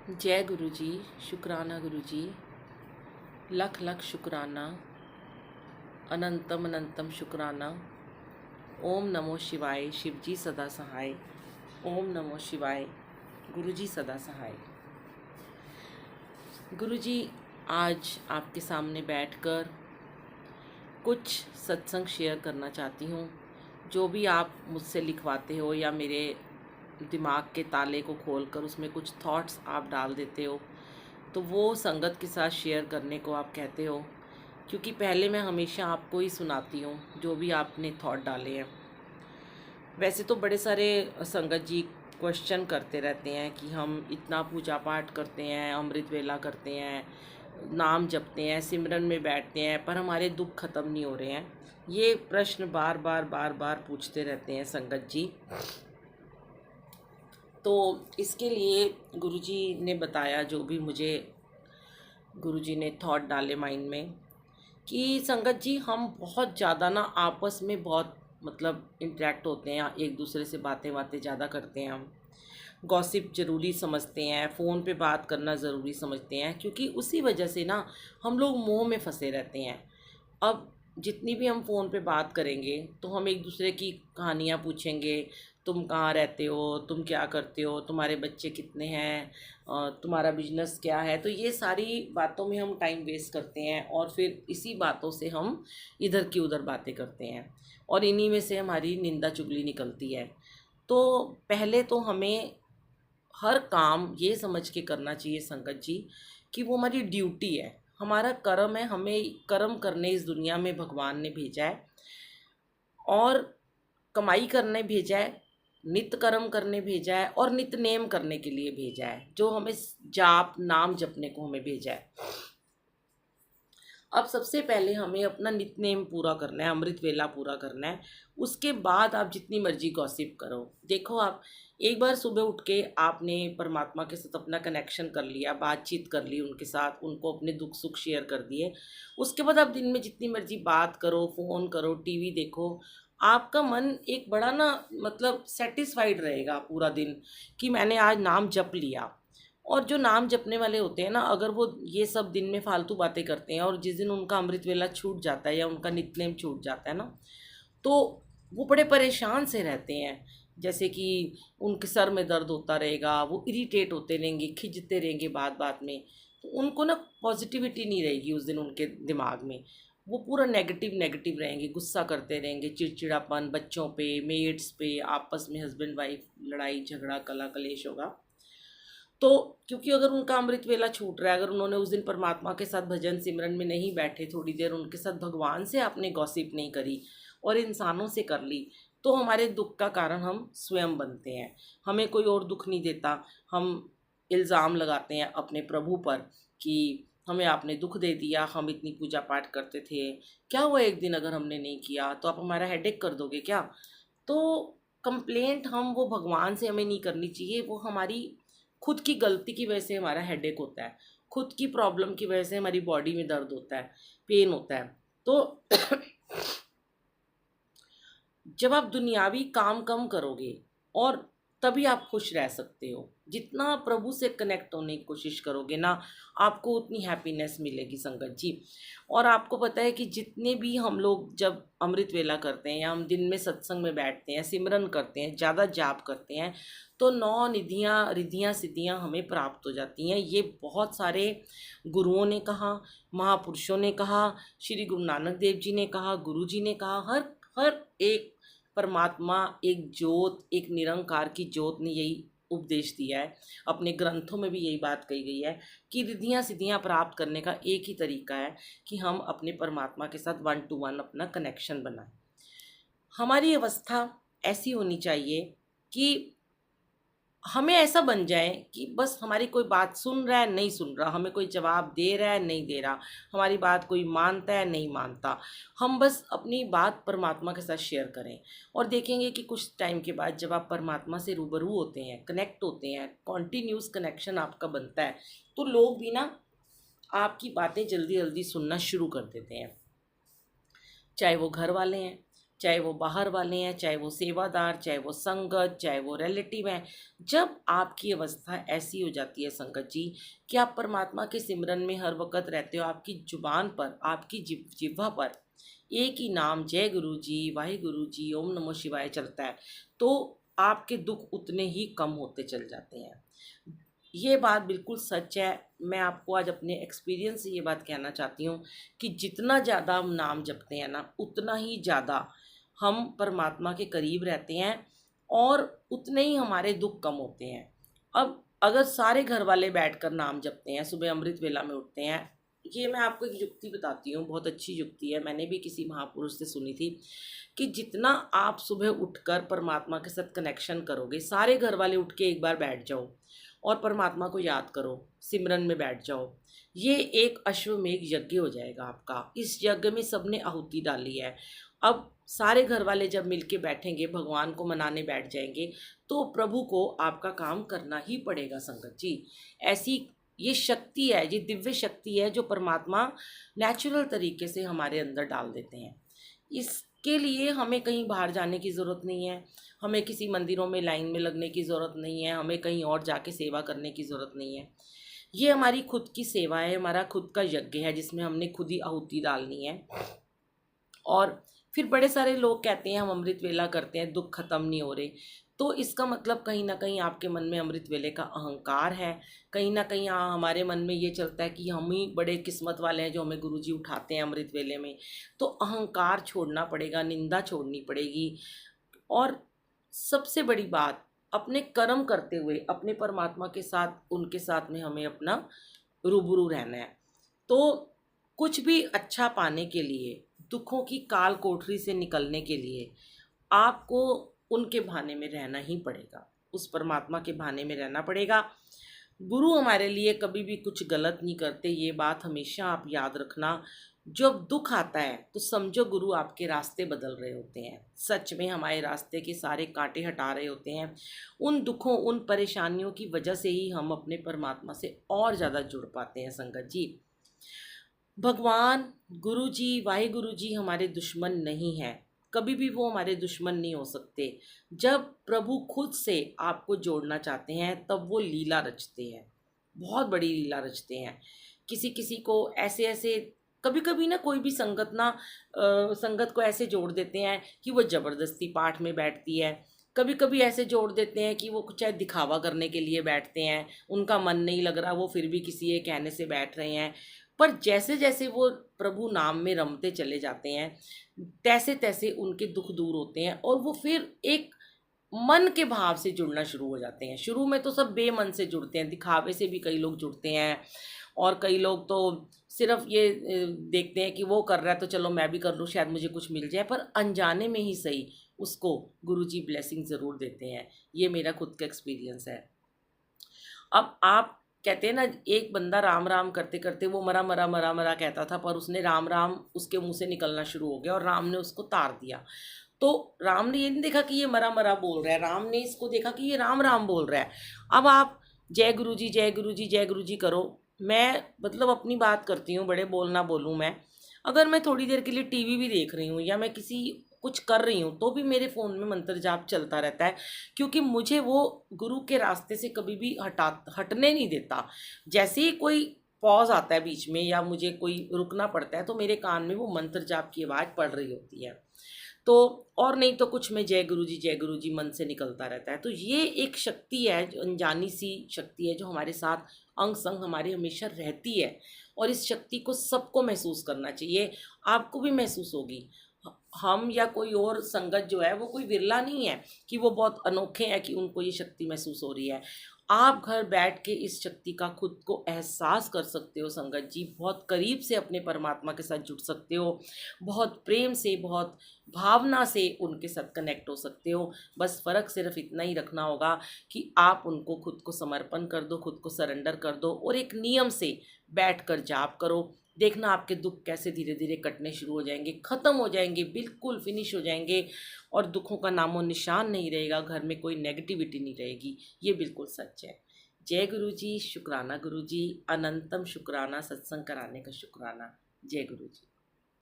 जय गुरु जी। शुक्राना गुरु जी। लख लख शुक्राना। अनंतम अनंतम शुक्राना। ओम नमो शिवाय। शिव जी सदा सहाय। ओम नमो शिवाय। गुरु जी सदा सहाय। गुरु जी, आज आपके सामने बैठकर कुछ सत्संग शेयर करना चाहती हूँ। जो भी आप मुझसे लिखवाते हो या मेरे दिमाग के ताले को खोलकर उसमें कुछ थॉट्स आप डाल देते हो, तो वो संगत के साथ शेयर करने को आप कहते हो। क्योंकि पहले मैं हमेशा आपको ही सुनाती हूँ जो भी आपने थॉट डाले हैं। वैसे तो बड़े सारे संगत जी क्वेश्चन करते रहते हैं कि हम इतना पूजा पाठ करते हैं, अमृत वेला करते हैं, नाम जपते हैं, सिमरन में बैठते हैं, पर हमारे दुख खत्म नहीं हो रहे हैं। ये प्रश्न बार बार बार बार पूछते रहते हैं संगत जी। तो इसके लिए गुरुजी ने बताया, जो भी मुझे गुरुजी ने थॉट डाले माइंड में, कि संगत जी हम बहुत ज़्यादा ना आपस में बहुत इंटरेक्ट होते हैं, एक दूसरे से बातें बातें ज़्यादा करते हैं। हम गॉसिप ज़रूरी समझते हैं, फ़ोन पे बात करना ज़रूरी समझते हैं, क्योंकि उसी वजह से ना हम लोग मोह में फंसे रहते हैं। अब जितनी भी हम फ़ोन पे बात करेंगे तो हम एक दूसरे की कहानियाँ पूछेंगे। तुम कहाँ रहते हो, तुम क्या करते हो, तुम्हारे बच्चे कितने हैं, तुम्हारा बिजनेस क्या है। तो ये सारी बातों में हम टाइम वेस्ट करते हैं और फिर इसी बातों से हम इधर की उधर बातें करते हैं और इन्हीं में से हमारी निंदा चुगली निकलती है। तो पहले तो हमें हर काम ये समझ के करना चाहिए संगत जी कि वो हमारी ड्यूटी है, हमारा कर्म है। हमें कर्म करने इस दुनिया में भगवान ने भेजा है और कमाई करने भेजा है, नित्य कर्म करने भेजा है और नित्य नेम करने के लिए भेजा है, जो हमें जाप नाम जपने को हमें भेजा है। अब सबसे पहले हमें अपना नित्यनेम पूरा करना है, अमृत वेला पूरा करना है। उसके बाद आप जितनी मर्जी गॉसिप करो। देखो, आप एक बार सुबह उठ के आपने परमात्मा के साथ अपना कनेक्शन कर लिया, बातचीत कर ली उनके साथ, उनको अपने दुख सुख शेयर कर दिए। उसके बाद आप दिन में जितनी मर्जी बात करो, फ़ोन करो, टीवी देखो, आपका मन एक बड़ा ना सेटिस्फाइड रहेगा पूरा दिन कि मैंने आज नाम जप लिया। और जो नाम जपने वाले होते हैं ना, अगर वो ये सब दिन में फालतू बातें करते हैं और जिस दिन उनका अमृत वेला छूट जाता है या उनका नित्यनेम छूट जाता है ना, तो वो बड़े परेशान से रहते हैं। जैसे कि उनके सर में दर्द होता रहेगा, वो इरिटेट होते रहेंगे, खिंचते रहेंगे बात बात में। तो उनको ना पॉजिटिविटी नहीं रहेगी उस दिन उनके दिमाग में। वो पूरा नेगेटिव नेगेटिव रहेंगे, गुस्सा करते रहेंगे, चिड़चिड़ापन बच्चों पे, मेड्स पे, आपस में हस्बैंड वाइफ लड़ाई झगड़ा कला कलेश होगा। तो क्योंकि अगर उनका अमृत वेला छूट रहा है, अगर उन्होंने उस दिन परमात्मा के साथ भजन सिमरन में नहीं बैठे, थोड़ी देर उनके साथ भगवान से आपने गॉसिप नहीं करी और इंसानों से कर ली, तो हमारे दुख का कारण हम स्वयं बनते हैं। हमें कोई और दुख नहीं देता। हम इल्ज़ाम लगाते हैं अपने प्रभु पर कि हमें आपने दुख दे दिया, हम इतनी पूजा पाठ करते थे, क्या हुआ एक दिन अगर हमने नहीं किया तो आप हमारा हेडेक कर दोगे क्या। तो कंप्लेंट हम वो भगवान से हमें नहीं करनी चाहिए। वो हमारी खुद की गलती की वजह से हमारा हेडेक होता है, खुद की प्रॉब्लम की वजह से हमारी बॉडी में दर्द होता है, पेन होता है। तो जब आप दुनियावी काम कम करोगे और तभी आप खुश रह सकते हो। जितना प्रभु से कनेक्ट होने की कोशिश करोगे ना, आपको उतनी हैप्पीनेस मिलेगी संगत जी। और आपको पता है कि जितने भी हम लोग जब अमृत वेला करते हैं या हम दिन में सत्संग में बैठते हैं, सिमरन करते हैं, ज़्यादा जाप करते हैं, तो 9 निधियाँ रिद्धियाँ सिद्धियाँ हमें प्राप्त हो जाती हैं। ये बहुत सारे गुरुओं ने कहा, महापुरुषों ने कहा, श्री गुरु नानक देव जी ने कहा, गुरु जी ने कहा, हर हर एक परमात्मा, एक ज्योत, एक निरंकार की ज्योत ने यही उपदेश दिया है। अपने ग्रंथों में भी यही बात कही गई है कि रिद्धियाँ सिद्धियाँ प्राप्त करने का एक ही तरीका है कि हम अपने परमात्मा के साथ 1 to 1 अपना कनेक्शन बनाएं। हमारी अवस्था ऐसी होनी चाहिए कि हमें ऐसा बन जाए कि बस हमारी कोई बात सुन रहा है नहीं सुन रहा, हमें कोई जवाब दे रहा है नहीं दे रहा, हमारी बात कोई मानता है नहीं मानता, हम बस अपनी बात परमात्मा के साथ शेयर करें। और देखेंगे कि कुछ टाइम के बाद जब आप परमात्मा से रूबरू होते हैं, कनेक्ट होते हैं, कॉन्टीन्यूस कनेक्शन आपका बनता है, तो लोग भी ना आपकी बातें जल्दी जल्दी सुनना शुरू कर देते हैं। चाहे वो घर वाले हैं, चाहे वो बाहर वाले हैं, चाहे वो सेवादार, चाहे वो संगत, चाहे वो रिलेटिव हैं। जब आपकी अवस्था ऐसी हो जाती है संगत जी कि आप परमात्मा के सिमरन में हर वक़्त रहते हो, आपकी ज़ुबान पर, आपकी जिह्वा पर एक ही नाम जय गुरु जी, वाहिगुरु जी, ओम नमः शिवाय चलता है, तो आपके दुःख उतने ही कम होते चले जाते हैं। ये बात बिल्कुल सच है। मैं आपको आज अपने एक्सपीरियंस से ये बात कहना चाहती हूँ कि जितना ज़्यादा हम नाम जपते हैं ना, उतना ही ज़्यादा हम परमात्मा के करीब रहते हैं और उतने ही हमारे दुःख कम होते हैं। अब अगर सारे घर वाले बैठकर नाम जपते हैं, सुबह अमृत वेला में उठते हैं, ये मैं आपको एक युक्ति बताती हूँ, बहुत अच्छी युक्ति है, मैंने भी किसी महापुरुष से सुनी थी कि जितना आप सुबह उठकर परमात्मा के साथ कनेक्शन करोगे, सारे घर वाले उठ के एक बार बैठ जाओ और परमात्मा को याद करो, सिमरन में बैठ जाओ। ये एक अश्वमेघ यज्ञ हो जाएगा आपका। इस यज्ञ में सबने आहुति डाली है। अब सारे घर वाले जब मिलके बैठेंगे, भगवान को मनाने बैठ जाएंगे, तो प्रभु को आपका काम करना ही पड़ेगा संगत जी। ऐसी ये शक्ति है, ये दिव्य शक्ति है जो परमात्मा नेचुरल तरीके से हमारे अंदर डाल देते हैं। इसके लिए हमें कहीं बाहर जाने की ज़रूरत नहीं है, हमें किसी मंदिरों में लाइन में लगने की ज़रूरत नहीं है, हमें कहीं और जाके सेवा करने की ज़रूरत नहीं है। ये हमारी खुद की सेवा है, हमारा खुद का यज्ञ है जिसमें हमने खुद ही आहुति डालनी है। और फिर बड़े सारे लोग कहते हैं हम अमृत वेला करते हैं, दुख खत्म नहीं हो रहे, तो इसका मतलब कहीं ना कहीं आपके मन में अमृत वेले का अहंकार है। कहीं ना कहीं हमारे मन में ये चलता है कि हम ही बड़े किस्मत वाले हैं जो हमें गुरुजी उठाते हैं अमृत वेले में। तो अहंकार छोड़ना पड़ेगा, निंदा छोड़नी पड़ेगी। और सबसे बड़ी बात, अपने कर्म करते हुए अपने परमात्मा के साथ, उनके साथ में हमें अपना रूबरू रहना है। तो कुछ भी अच्छा पाने के लिए, दुखों की काल कोठरी से निकलने के लिए आपको उनके भाने में रहना ही पड़ेगा, उस परमात्मा के भाने में रहना पड़ेगा। गुरु हमारे लिए कभी भी कुछ गलत नहीं करते, ये बात हमेशा आप याद रखना। जब दुख आता है तो समझो गुरु आपके रास्ते बदल रहे होते हैं, सच में हमारे रास्ते के सारे कांटे हटा रहे होते हैं। उन दुखों, उन परेशानियों की वजह से ही हम अपने परमात्मा से और ज़्यादा जुड़ पाते हैं संगत जी। भगवान, गुरु जी, वाहिगुरु जी हमारे दुश्मन नहीं हैं, कभी भी वो हमारे दुश्मन नहीं हो सकते। जब प्रभु खुद से आपको जोड़ना चाहते हैं तब वो लीला रचते हैं, बहुत बड़ी लीला रचते हैं। किसी किसी को ऐसे ऐसे, कभी कभी ना कोई भी संगत ना संगत को ऐसे जोड़ देते हैं कि वो ज़बरदस्ती पाठ में बैठती है। कभी कभी ऐसे जोड़ देते हैं कि वो कुछ चाहे दिखावा करने के लिए बैठते हैं, उनका मन नहीं लग रहा, वो फिर भी किसी ये कहने से बैठ रहे हैं। पर जैसे जैसे वो प्रभु नाम में रमते चले जाते हैं, तैसे तैसे उनके दुख दूर होते हैं और वो फिर एक मन के भाव से जुड़ना शुरू हो जाते हैं। शुरू में तो सब बेमन से जुड़ते हैं, दिखावे से भी कई लोग जुड़ते हैं, और कई लोग तो सिर्फ ये देखते हैं कि वो कर रहा है तो चलो मैं भी कर लूँ, शायद मुझे कुछ मिल जाए, पर अनजाने में ही सही उसको गुरुजी ब्लेसिंग ज़रूर देते हैं। ये मेरा खुद का एक्सपीरियंस है। अब आप कहते हैं ना, एक बंदा राम राम करते करते वो मरा मरा मरा मरा कहता था, पर उसने राम राम उसके मुंह से निकलना शुरू हो गया और राम ने उसको तार दिया। तो राम ने ये नहीं देखा कि ये मरा मरा बोल रहा है, राम ने इसको देखा कि ये राम राम बोल रहा है। अब आप जय गुरु जी, जय गुरु जी, जय गुरु जी करो। मैं मतलब अपनी बात करती हूँ, बड़े बोल ना बोलूँ मैं। अगर मैं थोड़ी देर के लिए टीवी भी देख रही हूँ या मैं किसी कुछ कर रही हूँ तो भी मेरे फ़ोन में मंत्र जाप चलता रहता है, क्योंकि मुझे वो गुरु के रास्ते से कभी भी हटने नहीं देता। जैसे ही कोई पॉज आता है बीच में या मुझे कोई रुकना पड़ता है तो मेरे कान में वो मंत्र जाप की आवाज़ पड़ रही होती है। तो और नहीं तो कुछ में जय गुरु जी मन से निकलता रहता है। तो ये एक शक्ति है, जो अनजानी सी शक्ति है, जो हमारे साथ अंग संग हमारे हमेशा रहती है। और इस शक्ति को सबको महसूस करना चाहिए, आपको भी महसूस होगी। हम या कोई और संगत जो है वो कोई विरला नहीं है कि वो बहुत अनोखे हैं कि उनको ये शक्ति महसूस हो रही है। आप घर बैठ के इस शक्ति का खुद को एहसास कर सकते हो संगत जी, बहुत करीब से अपने परमात्मा के साथ जुड़ सकते हो, बहुत प्रेम से, बहुत भावना से उनके साथ कनेक्ट हो सकते हो। बस फ़र्क सिर्फ इतना ही रखना होगा कि आप उनको खुद को समर्पण कर दो, खुद को सरेंडर कर दो और एक नियम से बैठकर जाप करो। देखना आपके दुख कैसे धीरे धीरे कटने शुरू हो जाएंगे, ख़त्म हो जाएंगे, बिल्कुल फिनिश हो जाएंगे और दुखों का नामो निशान नहीं रहेगा, घर में कोई नेगेटिविटी नहीं रहेगी। ये बिल्कुल सच है। जय गुरु जी, शुक्राना गुरु जी, अनंतम शुक्राना, सत्संग कराने का शुक्राना। जय गुरु जी।